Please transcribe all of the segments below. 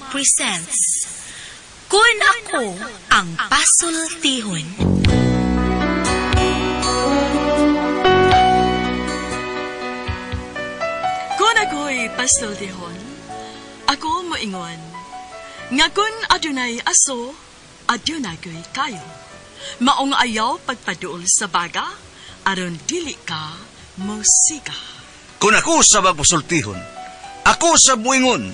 presents Kun Ako Ang Pasultihon. Kun ako'y pasultihon, ako moingon. Nga kun adunay aso, adunay ko'y kayo. Maong ayaw pagpaduol sa baga, aron dili ka musika. Kung ako sa magpasultihon, ako sa buingon,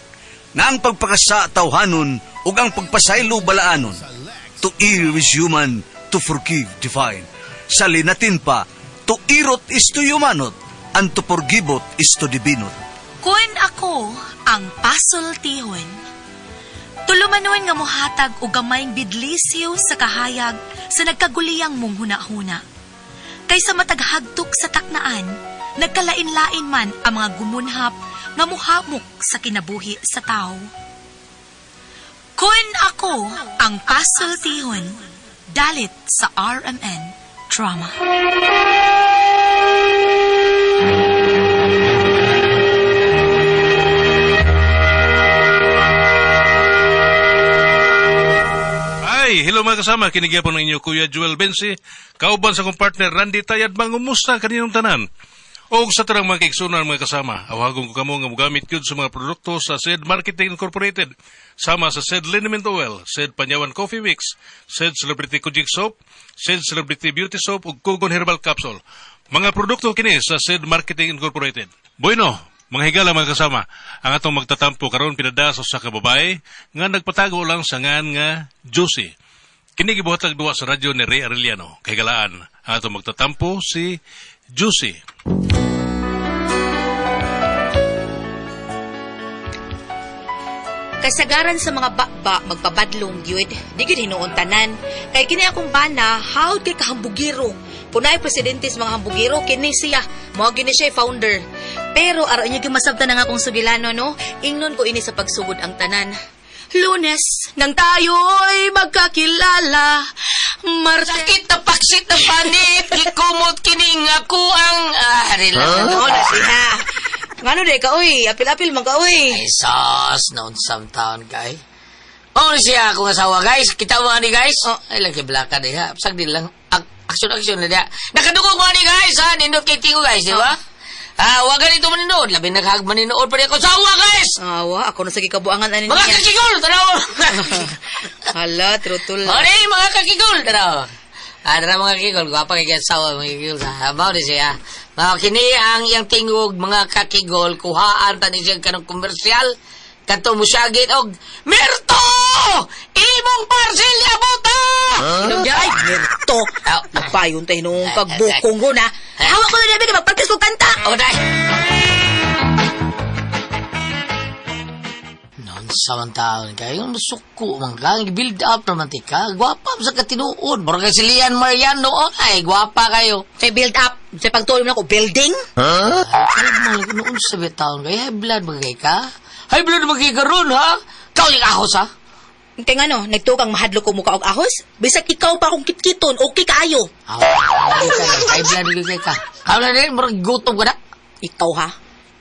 nga ang pagpakasa tawhanon ug ang pagpasaylo balaanon. To err is human, to forgive divine. Sa linatin pa, to irot is to humanot, and to forgivot is to divinot. Kun Ako Ang Pasultihon. Tulumanon nga mohatag og gamayng bidlisyo sa kahayag sa nagkaguliyang mong huna-huna. Kaysa mataghagtok sa taknaan, nagkalain-lain man ang mga gumunhap nga muhamok sa kinabuhi sa tao. Kun Ako Ang Pasultihon, dalit sa RMN Drama. Ay, hello mga kasama, kinigya po ng inyo Kuya Joel Bensi, kauban sa kong partner Randy Tayad, mangumusta kaninong tanan. O sa tarang mga kaiksunan mga kasama, awagong ko kamo nga mugamit yun sa mga produkto sa SED Marketing Incorporated, sama sa SED Liniment Oil, SED Panyawan Coffee Mix, SED Celebrity Kujik Soap, SED Celebrity Beauty Soap, ug Kugon Herbal Capsule. Mga produkto kini sa SED Marketing Incorporated. Bueno, mga higala mga kasama, ang atong magtatampo karon pinadaso sa kababae nga nagpatago lang sa ngan nga Juicy. Kini gibuhatag duwa sa radyo ni Ray Arellano. Kahigalaan, ang atong magtatampo si Juicy. Kasagaran sa mga bakba magpabadlong gyud, di gyud hinuon tanan. Kay kini akong bana, hawd kay kahambugiro. Punay presidente sa mga hambugiro, kini siya. Mao gyud ni siya founder. Pero araw niya masabtan ang akong sugilano, no? Ingnon ko ini sa pagsugod ang tanan. Lunes, nang tayo'y magkakilala. Sakit na paksit na panit, ikumot kining ako ang... relax na siya. Ngano day ka, uy? Apil-apil man ka, uy. Ay, sos, noon sometime, guy. Oh, siya akong asawa, guys. Kita mo ni guys? Oh, ay lang kiblaka di ha. Pasag din lang. Aksyon na dia. Nakadukong mo ni guys, ha? Nindot kay Tingo, guys, di ba? Wag ganito maninood. Labi naghag maninood pa rin ako. Asawa, guys! Awa, ako na sa gikabuangan ano mga niya. kakigol, tanaw! Hala, trutul. Mga kakigol, tanaw. Tara mga kakigol, guwapa kay asawa, mga kakigol. Habaw din siya. Mga kini ang iyang tingog, mga kakigol, kuhaan tani siya kanong komersyal. Kato mo siyagit og, Merto! Imong parcel yabuta! Inom niya, ay, Merto. Napayon tayo nung kagbukong ko na. Hawak ko na nabi ka, magpartis ko kanta. O, day! Noon samantaon kayo, masuko man ka, build up naman tika. Gwapa sa katinuod. Mura kay si Lian Mariano, ay, gwapa kayo. Say build up. Say pagtuloy mo na ko, building. Ay, mga noon sa betaon kayo, high blood magay ka? High blood magay ka ron, ha? Kau yung ahos, ha? Kaya nga no, nagtukang mahadlo ko mukha og ahos. Bisag ikaw pa akong kitkiton, okay kaayo. High blood magay ka. Kau na rin, mura gutom ka na. Ikaw ha?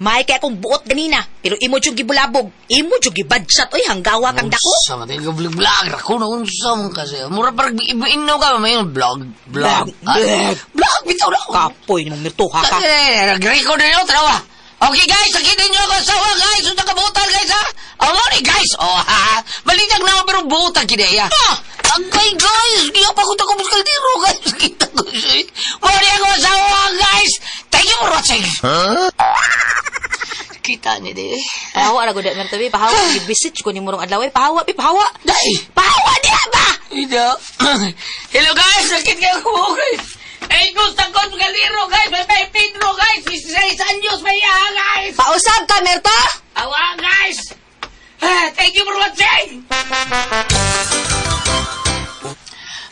May kaya akong buot ganina, pero imo dyan gibulabog. Imo dyan gibadsat, oy, hanggawa kang dako. Sama tayo vlog. Ako na unsa mo kasi. Mura parang inaw ka, may vlog. Vlog, bitaw na ako. Kapoy namang mirtuha ka. Nag-record na yun, tarawa. Okay guys, sakitin nyo ako asawa guys. Unta ka buutan guys ha. Ni guys. Ha. Balitag na ako pero buutan kinaya. Agay guys. Di pa ko takong muskaldiro guys. Kita ko siya. Mori ako asawa guys. Thank you for watching. Kita niya di. Pahawa na gudat ng tabi. Pahawa. Gibisit ko ni Murong Adlaw. Pahawa, pahawa. Day. Pahawa diya ba? Ida. Hello guys. Sakit kayo ko guys. Eh, gusto ko muskaldiro guys. May Pedro guys. 16 anyos may guys. Pausap ka, Merto? Awa guys. Thank you for watching.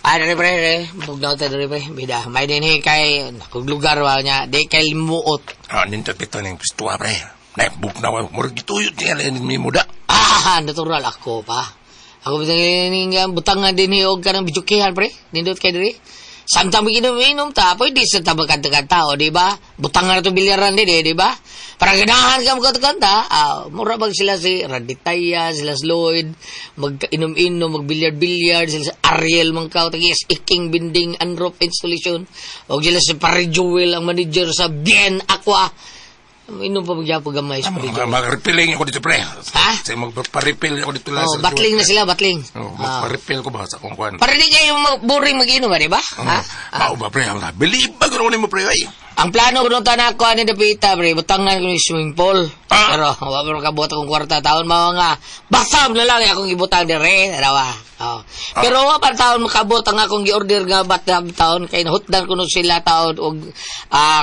Dari pre, bugnaw tayo dari pre. Bida, may din kay nakong lugar wa niya. Di kay limuot. Nintot ito ng pistuwa pre. Naibugnaw, murag gituyot niya lang may muda. Natural ako pa. Ako bitang butangan din hiyog ka ng bijukihan pre. Nindot kay dari. Samtang inom ta, pwede sa tabagkanta-kanta, o, di ba? Butangan na ito bilyaran din, di ba? Para ganahan ka magkanta, mura bang sila si Raditaya, sila si Lloyd, mag-inom-inom, mag-bilyard-bilyard, sila si Ariel, mangkaw, tagis, Iking Binding, Unrope Installation, o sila si Pare Joel, ang manager sa Bien Aqua. Inom pa magyapo gamay sa Pare Joel. Mag-repelling ako dito, pre. Ha? Say, magpa-refill ako dito lang. Oh, battling na sila, battling. Magpa-refill ko ba sa kung kuhan? Para di kayo boring mag-inom, di ba? Ha? Mao ba, pre? Believe ba ko mo, pre, ay? Ang plano ko nung tanak ko ni Dapita, pre, butangan ko yung swimming pool. Pero, wala mo kabota kong kwarta taon, mga nga, basam na lang akong ibutang dire, dalawa. Oh. Pero, pa taon makabot ang akong gi-order nga bathtub taon, kay nahutdan ko nung sila taon, og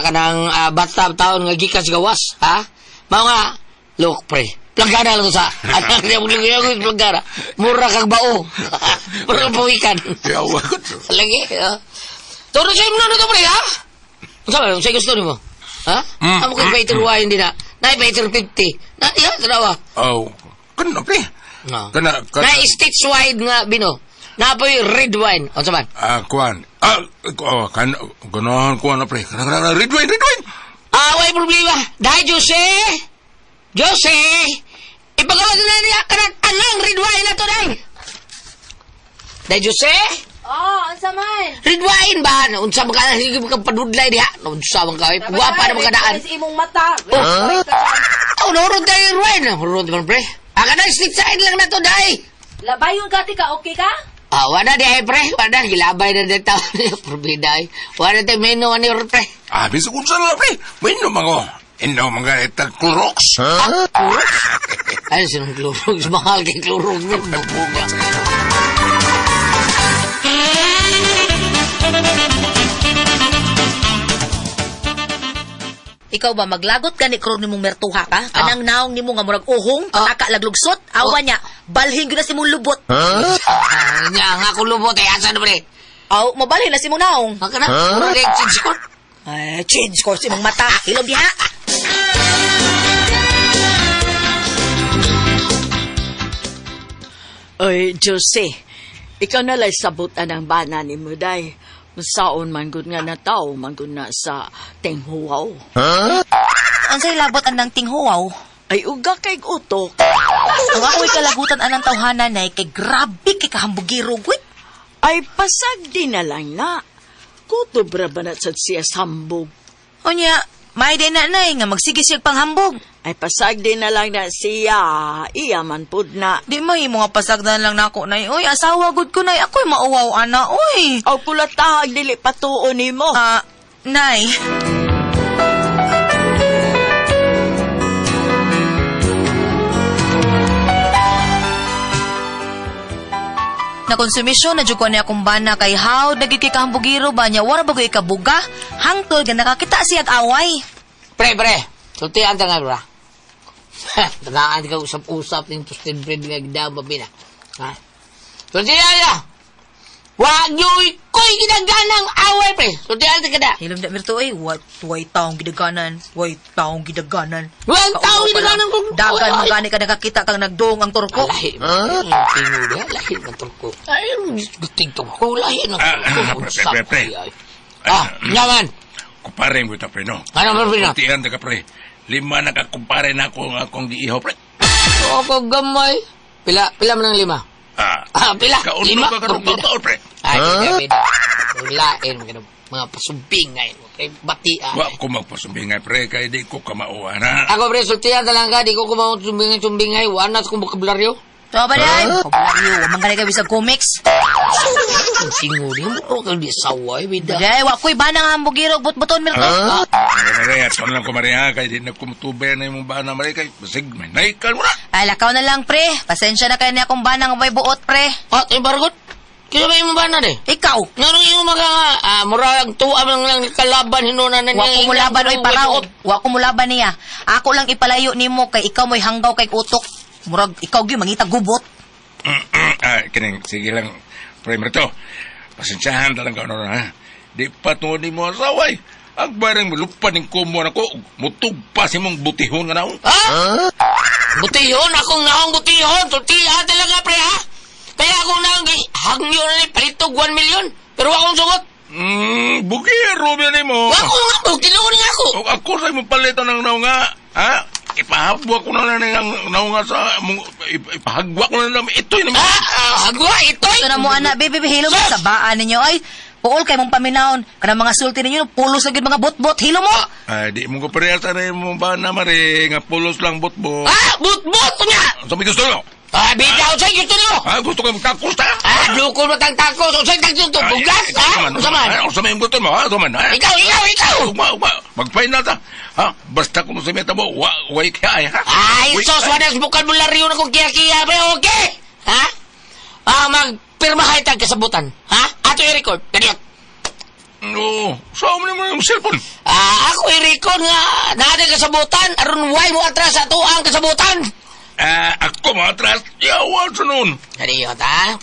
kanang bathtub taon nga gikas gawas, ha? Mga nga, look, pre, plagana lang sa, anak niya mong lagay ako, plagana. Mura kag bao. Mura kang pawikan. Yawa ko. Lagi, turo siya mo na ito, pre, ha? Saan sa gusto mo? Ha? Amo ko ipaiter wine din na. Na ipaiter 50. Na, iya, tarawa. Oh, kana, pre. No. Kana. Na states wide nga, Bino. Na po yung red wine. O, saman? Kuhan. Ganahan kuhan na, pre. Kana, red wine. Way problema. Dahil, Jose, ipagawa na niya ka ng anang red wine na to, dahil. Dahil, Jose? Unsa man? Red wine ba? Unsa man ka, hindi mo kang padudlay diha. Unsa man ka, guwapa na magkadaan. imong mata. Nurod tayo yung wine. Nurod man, pre. Aka na, stick side lang na to, dahil. Labayon ka, tika, okay ka? Wala di ay pre, wala, gilabay na dito. Probida ay. Wala tayo menu, ano yung pre. Bisa kung saan lang, pre. Mainom ako. Inom mga itag Clorox. Ay, sinong Clorox? Mahal kay Clorox. Nabuga. Ikaw ba, maglagot ka ni Krog ni mong mertuha ka? Kanang naong ni mo nga murag uhong, pataka laglugsot, awa niya, balhin ko na si mong lubot. Nga nga kung lubot, ay asa na pre. Aw, mabalhin na si mong naong. Maka na, mura rin, change ko. Change course si mong mata. Hilom diha. Ay, Jose, ikaw na lang sabutan ang bana ni mo, day. Saon man gud nga na tao, man gud na sa tinghuaw. Ansay labot anang tinghuaw? Ay, uga kay utok. Ang ako'y kalagutan anang tawhanan na kay grabe kay kahambugiro, gwit. Ay, pasag din na lang na. Kutubra ba na sa siya sambog? O niya, may din na nga magsige siya panghambog. Ay, pasag din na lang na siya. Iya man pud na. Di may mga pasagdan lang na ako, nay. Uy, asawa gud ko, nay. Ako'y mauwaw, ana, uy. Aw pula tahag dili patuon nimo. Nay. Nakonsumisyon na jud ni akong bana kay how nagikikahambugiro ba niya wala bago ikabuga hangtod nga nakakita siya away. Pre, sultihan ta nga, bra. Tanaan ka usap-usap ng toasted bread nga gidama, bina. Ha? Sultihan niya! Wag nyo'y ko'y ginaganang away, pre. Sultihan ta ka na. Hilom na mirto ay way taong gidaganan. Way taong gidaganan. Wag taong gidaganan kung... Dagan magani ka nakakita kang nagdoong ang turko. Lahi mo. Tingin mo lahi ng turko. Ay, guting turko. Lahi ng turko. Pre. Nyaman. Kumpare mo ito, pre, no? Ano mo, pre, no? Kuntihan ka, pre. 5 nakakumpare na ako ng akong giihaw, pre. Ako gamay. Pila mo ng 5? Pila? Kauno ka karong taon, pre. Ay, David. Lain mo mga pasumbing ngayon. Okay, batian. Wa ko magpasumbingay, pre, kaya di ko kamauan, ha? Ako, pre, sultihan talang ka. Di ko kumawang sumbingay. Wana sa kong bukabularyo. Ito ba yan? Kabularyo, wamang ka na sa comics. Singuri mo kang di saway, bida. Bagay, wakoy ba nang hambugiro, but-buton mirto. Maria, at lang ko, Maria, kaya di na kumutubay na yung bana, Maria, kaya basig, may naikal mo na. Ay, lakaw na lang, pre. Pasensya na kayo niya kung ba nang may buot, pre. Ay, bargot. Kaya ba yung bana, de? Ikaw. Nga yung mga murag tuwa lang kalaban, hinuna na niya. Wako mo laban, oy, paraw. Wako mo laban niya. Ako lang ipalayo ni mo, kay ikaw mo'y hanggaw kay utok. Murag, ikaw gyud mangita gubot. Kining, sige lang, pre, Marito. Pasensyahan talaga, ano, ha? Di patunod ni mo asaway. Ang barang lupa ng kumon ako, mutugpa si mong butihon nga naong. Ha? Butihon? Akong naong butihon. Tutihan talaga, pre, ha? Kaya akong naong hangyo na ni palitog 1 million. Pero akong sugot. Bugiro ba mo? Ako nga mo, tinuon nga ako. O ako sa imong palitan ng naunga, ha? Ipahabwa ko na lang ng naunga sa... Ipahagwa ko na lang. Ito'y naman. Agwa, ito'y. Ito na mo, anak, baby, hilo mo, sa baan ninyo, ay. Puol kay mong paminahon. Kanang mga sulti ninyo, pulos lagi mga bot-bot, hilo mo. Ay, di mo ko parehas na mo ba na mare, nga pulos lang bot-bot. But nga. Sa may gusto nyo? Bitaw sa'yo, gusto nyo. Gusto ko magtakos ta? Lukol mo tang takos. O sa'yo takos ito, bugas, ha? Usaman. Sa may gusto mo, ha? Usaman, ha? Ikaw. Ugma. Mag-final ta. Ha? Basta kung sa meta mo, way kaya, ha? Ay, sos, wanas bukan bularyo na kong kiya-kiya, pre, okay? Ha? Magpirmahay tag kasabutan, ha? Ato i-record, ganyan. Oo. Saan mo naman yung cellphone? Ako i-record nga, natin kasabutan, aron way mo atras sa tuang kasabutan. Ako matras. Yawa sa noon. Ganyan, ha?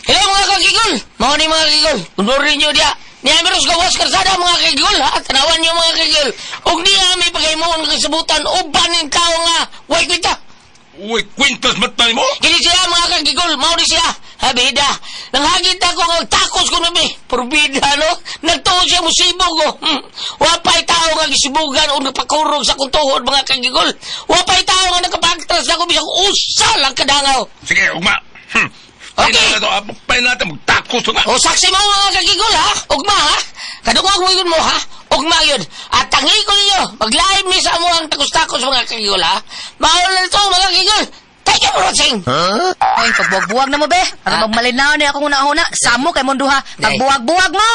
Hello, mga kagigol. Mga ni mga kagigol. Unurin nyo dia. Niya meron gawas karsada mga kagigol, ha? Tanawan nyo mga kagigol. Og niya may pagaymoon ng kasabutan, uban ng tao nga, way kwita. Uy, kwintas matay mo? Kini siya mga kagigol, mauni siya. Habida, nanghagit ako ng takos ko nabi. Purbida, no? Nagtuon siya musibog ko. Wapay tao nga gisibugan o napakurog sa kuntuhod mga kagigol. Wapay tao nga nakapagtras na ko bisang usal ang kadangaw. Sige, ugma. Okay. Pay natin, magtakos na. O saksi mo mga kagigol, ha? Ugma, ha? Kadungag mo yun mo, ha? Ugma yun. At tangi ko ninyo, mag-live ni sa mo ang takos-takos mga kagigol, ha? Mahal na ito mga kagigol. Thank you for watching. Ay, pagbuwag-buwag na mo, be. Para magmalinaw na akong una-una. Samo kay mong duha. Pagbuwag-buwag mo.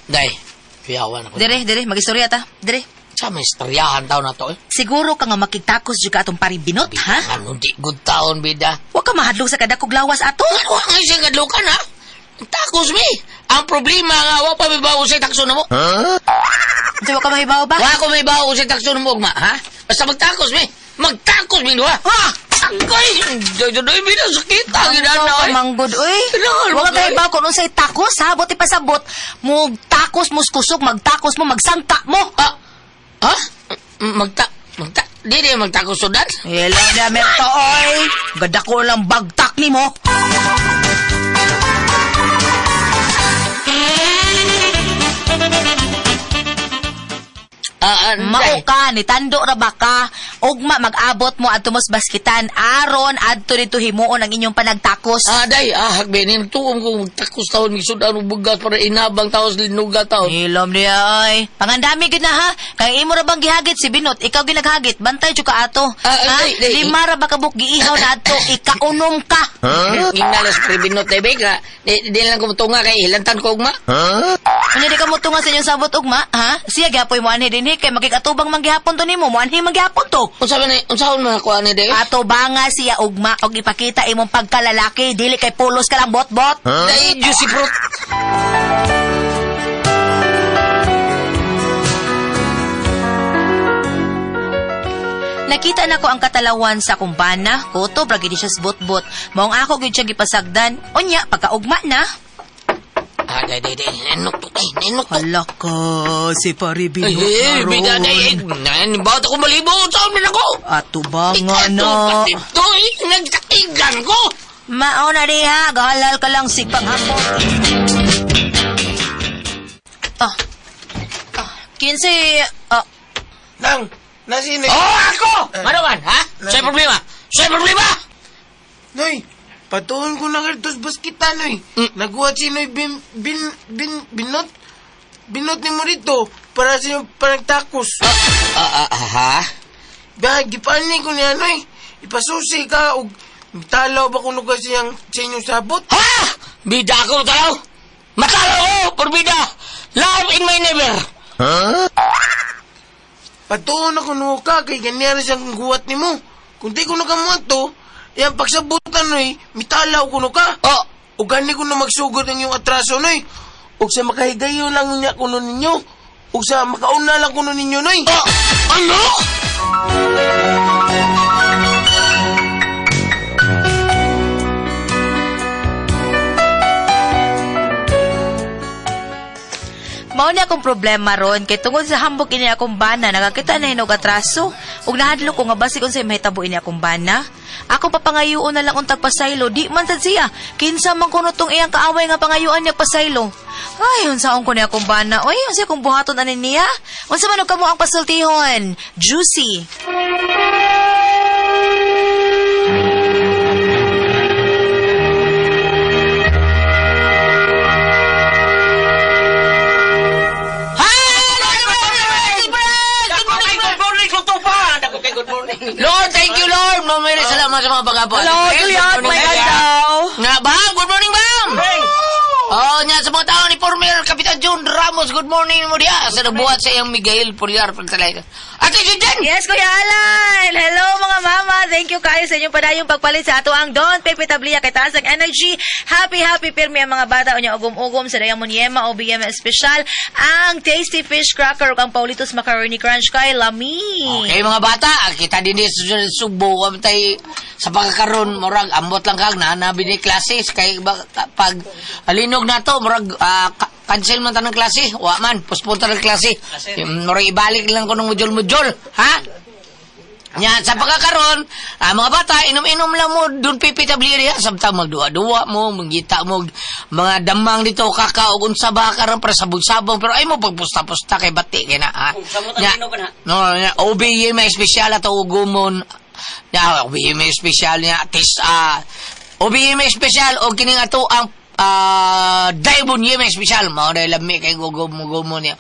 Day, piyawan ako. Dire, magistorya ta. Dire. Sa may istoryahan tao na to, eh. Siguro ka nga makigtakos juga atong paribinot, ha? Ano di good taon, bida. Huwag ka mahadlong sa kadakog lawas ato. Ano ang isang kadlukan, ha? Takos, mi. Ang problema nga, wa pa may bawo sa takso na mo. Kasi huwag ka mahibaw ba? Wa ko may bawo sa takso na mo, ugma, ha? Basta magtakos, mi. Magtakos, mi, ha? Ha? Angkoy! Doy, mi, nasakita. Ginana, ay. Manggod, uy. Kailangan, Huwag ka bagay. mahibaw kung unsay takos, ha? Buti pa sabot. Mugtakos, muskusog, magtakos mo, magsangka mo. Ha? Di magtakos sudan? Hello, Damerto, oy. Gada ko lang bagtak ni mo. Mao ka, nitando ra ba ka? Ugma mag-abot mo adto mos baskitan aron adto dito himuon ang inyong panagtakos. Day, hagbenin, tuom ko magtakos taon, misudan, bugas para inabang taos, linuga taon. Ilom niya ay. Pangandami gid na ha. Kay imo ra bang gihagit si Binot, ikaw ginaghagit, bantay jud ka ato. Day. Lima ra ba ka buk giihaw na adto, ikaunom ka. Ginalas pribinot na ibig, ha? Di lang kumutunga kay hilantan ko, ugma. Ano di ka mo tunga sa inyong sabot ugma, ha? Siya gapoy mo anhi dinhi kay magikatubang manggihapon to nimo, mo anhi manggihapon to. Unsahon mo ako ani day? Ato ba nga siya ugma og ipakita imong pagkalalaki, dili kay pulos ka lang bot-bot. Day, juicy fruit. Nakita na ko ang katalawan sa kumbana, koto bragi di siya sa bot-bot. Maong ako gid siya gipasagdan. Unya pagkaugma na. Day, nenok to. Hala ka, si Paribino Bida, day, bawat ako malibo, saan mo na ko? Ato ba nga na? Ito, nagtakigan ko. Mao na diha, gahalal ka lang si paghapon. Kinsi, Nang, nasino? Ako! Ano man, ha? Sa'yo problema? Noy, patuon ko na kartos baskita, Noy. Naguhat si Noy binot ni mo rito para sa iyong panagtakos. Ha? Bahag, gipanin ko niya, Noy. Ipasusi ka o talaw ba kuno ka sa inyong sabot? Ha? Bida ako, talaw? Matalaw ko, porbida. Love in my never. Patuon ako no ka, kay ganyan siyang guwat ni mo. Kung di ko na kamuhat to, yan pagsabutan, Noy, mitalaw ko no ka. O gani ko na magsugod ang iyong atraso, Noy. O sa makahigayo lang niya kuno ninyo. O sa makauna lang kuno ninyo, Noy. Ano? Mao ni akong problema ron kay tungod sa hambog ini akong bana nakakita na hinog atraso ug nahadlo ko nga basig unsay mahitabo ini akong bana. Ako papangayuon na lang untag pasaylo di man sad siya. Kinsa man kuno tong iyang kaaway nga pangayuan niya pasaylo. Ay, unsaon ko ni akong bana. Oy, unsa akong buhaton ani niya? Unsa man og kamo ang pasultihon? Juicy. Lord, thank you, Lord. Mamili salamat sa mga pag-apo. Hello, Tuyot. My God daw. Nga, Bam. Good morning, Bam. Oh, nya sa mga tao ni Former Kapitan John Ramos. Good morning mo diya. Sa nabuhat sa iyang Miguel Puliar. Ate Jen! Yes, Kuya Alan! Hello, mga mama! Thank you kayo sa inyong padayong pagpalit sa ato ang Don Pepe Tablia kay taas ang energy. Happy, happy pirmi ang mga bata o niya ugom-ugom sa Diamond Yema o BM Special. Ang Tasty Fish Cracker o ang Paulitos Macaroni Crunch kay Lami. Okay, mga bata. Kita din sa Subo. Tay sa pagkakaroon, murag, ambot lang kag nanabi ni klase. Kay pag alinog na to, murag, cancel man tanong klase. Wa man, postpone tanong klase. Murag ibalik lang ko ng mujol-mujol. Ha? Nya, sa pagkakaroon, mga bata, inom-inom lang mo, dun pipitabli rin. Samtang magduwa-duwa mo, magita mo, mga damang dito, kakao, unsa ba karon para sabong-sabong. Pero ay mo, pagpusta-pusta kay bati, kaya na, ha? Nya, no, OBE may espesyal at ugumon. Nya, OBE may espesyal niya, OBE may espesyal, o kining ato ang Diamond Yema espesyal. Mao na lami kay gugum-gumon niya.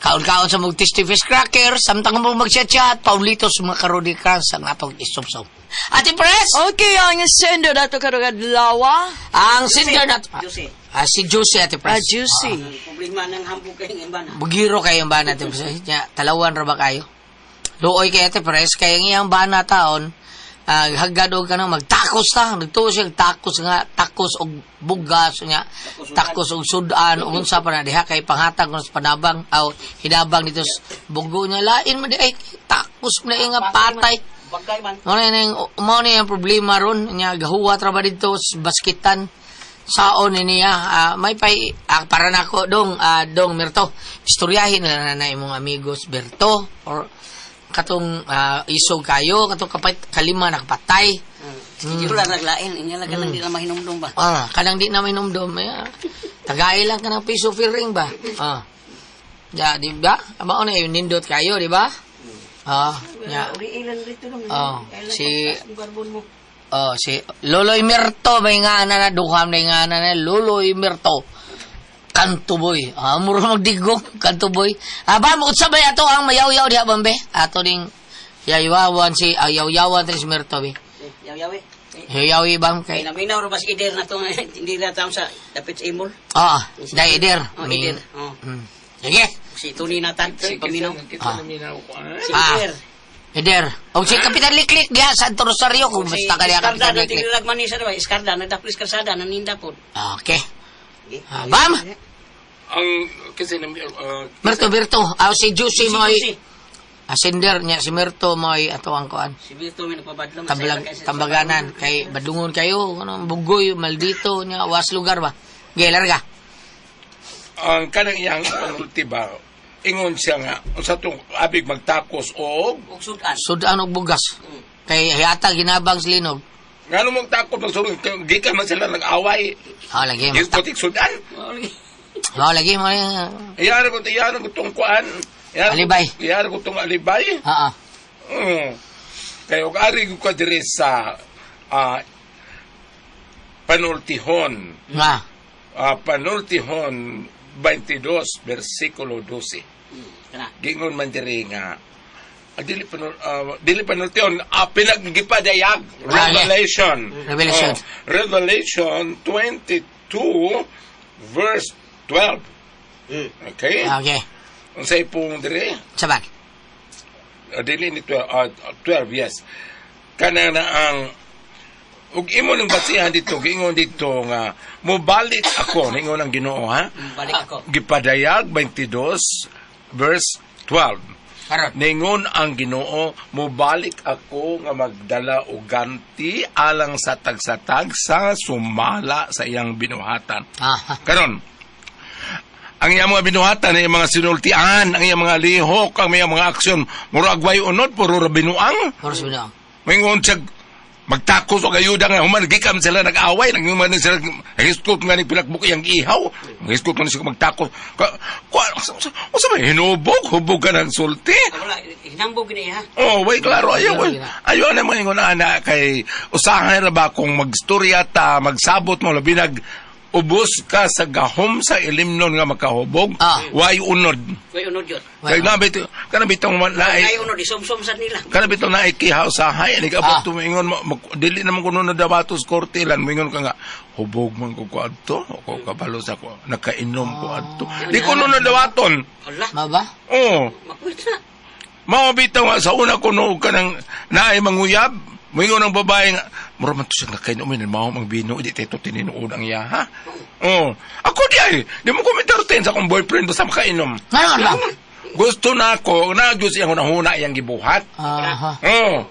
Kaon-kaon sa mong Tasty Fish Cracker, samtang mo mag-chat-chat, Paulitos Macaroni Crunch ang atong isop-sop. Ate Pres? Okay, ang sender nato karugad lawa. Ang sender nato. Si Juicy, Ate Pres. Juicy. Problema ng hambog kayo ng bana. Bugiro kayo ang bana, Ate Pres. Talawan ra ba kayo? Luoy kay Ate Pres, kaya ngayang bana taon, haggadog ka nang magtakos ta. Nagtuo siya, takos og bugas nga, takos og sudan, og unsa pa na diha kay panghatag ng panabang, aw hinabang dito sa bugo niya. Lain man di ay takos na nga patay. Mao na yung problema ron. Nga, gahuwat ra ba dito sa basketan. Saon niya. May pay, para na ako, dong Mirto. Istoryahin na na imong amigos, Berto, or katong isog kayo, katong kalima nakapatay. Siguro lang naglain, inya lang kanang di na mahinumdum ba? Kanang di na mahinumdum. Tagay lang ka ng piso fearing ba? Ya, di ba? Mao na yung nindot kayo, di ba? Ya. Si Loloy Mirto, may nga na duham na nga na Loloy Mirto. Kantuboy. Mura magdigong. Kantuboy. Ba, mo sabay ato ang mayaw-yaw diha bambe. Ato ding yayawan si yaw-yawan si Mirto be. Yaw-yawi. Yaw-yawi bang kay. Naminaw ro bas ider na to hindi na taon sa dapit sa imol. Dai ider. Ider. Sige. Si Tuni Natan, si Paminaw. Si Ider. Ider. O si Kapitan Liklik diha sa Santo Rosario kung basta ka diha Kapitan Liklik. Iskarda, lagman ni sa diba? Iskarda, nagdaplis karsada, naninda po. Okay. Bam! Ang, kasi, Mirto. Si Juicy mo ay asender niya. Si Mirto mo ay ato ang kuan. Si Mirto may nagpabadlam. Tambaganan. Kay badungon kayo. Bugoy, maldito niya. Was lugar ba? Larga. ang kanang iyang panulti ba, ingon siya nga, sa itong abig magtakos o sudan og bugas. Kay hayata ginabang silinog. nga nung magtakos, magsulong, gikan man sila nag-away. Lagi. Gispotik sudan. Lagi mo. Iyara ko itong kuan. Alibay. Iyara ko itong alibay. Kaya og ari ko ka dire sa panultihon. Nga. Panultihon 22 versikulo 12. Gingon man dire nga dili panultihon pinaggipadayag Revelation 22 verse 12. Okay? Unsay pong dire? Sabat. Dili ni 12, yes. Kana na ang ug imo nang basihan dito, gingon dito nga mobalik ako, ningon ang Ginoo ha. Balik ako. Gipadayag 22 verse 12. Ningon ang Ginoo, mobalik ako nga magdala og ganti alang sa tagsatag sa sumala sa iyang binuhatan. Karon ang iyang mga binuhatan, ang iyang mga sinultian, ang iyang mga lihok, ang iyang mga aksyon, muragway unod, puro rabinuang. Oras mo na. Mingon siya, magtakos o ayuda nga, humanagikam sila nag-away, naging sila, hiskot nga ni pilakbuk iyang ihaw, hiskot nga sila magtakos. O sa may hubog ka ng sulti. Wala, hinambog gini ha. Oh, way klaro ayaw. Ayaw na mga ingon ana kay usahay ra ba kung magstorya ta, magsabot mo labi ubos ka sa gahom sa ilimnon nga makahubog. Way unod. Way unod yun. Kay kanabitong Ay naay unod, isumsum sa nila. kanabitong naay kiha usahay ni ka tumingon dili naman kuno na dabatos kortilan mingon ka nga hubog man ko adto o kabalo sa ko nakainom ko adto. Di kuno na dawaton. Hala, Maba? Oh. makulit na. Mabitaw nga sa una kuno ka nang naay manguyab. Moingon ang babae nga, mura man to siya nakainumin, mao mang bino, di tayo tininuod ang iya, ha? Oh. Ako di ay, di mo komentar tin sa akong boyfriend basta makainom. Ngayon ba? Gusto na ako, na-Diyos iyang unahuna iyang gibuhat. Aha. Oh.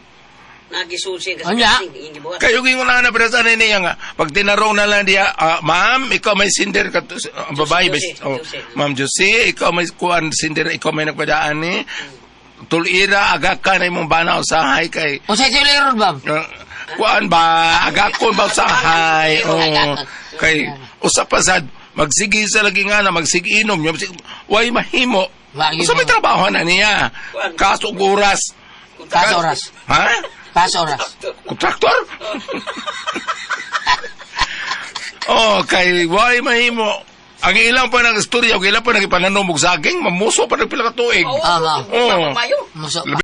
Nagisusin Anya? yung gibuhat. Kayo gingon na para sa niya nga, pag tinarong na lang diya, ma'am, ikaw may sinder ka, ang babae, Josie, oh, Josie. ma'am Josie, ikaw may kuan sinder, ikaw may nagpadaan ni, tulira, agak ka na imong banaw sa hay kay, O sa ito yung ba? kuan ba, agakon ba usahay, oh, kay, usapasad, magsigi sa lagi nga na, magsiginom niya, way mahimo, Wagi so may mo. trabaho na niya, kasong oras, Kaso oras. ha? Kaso oras. Kontraktor? Oh, kay way mahimo. Ang ilang pa ng istorya, ang ilang pa ng ipananong saging, mamuso pa ng pila ka tuig. Ama. Oh. Mapapayo. Muso.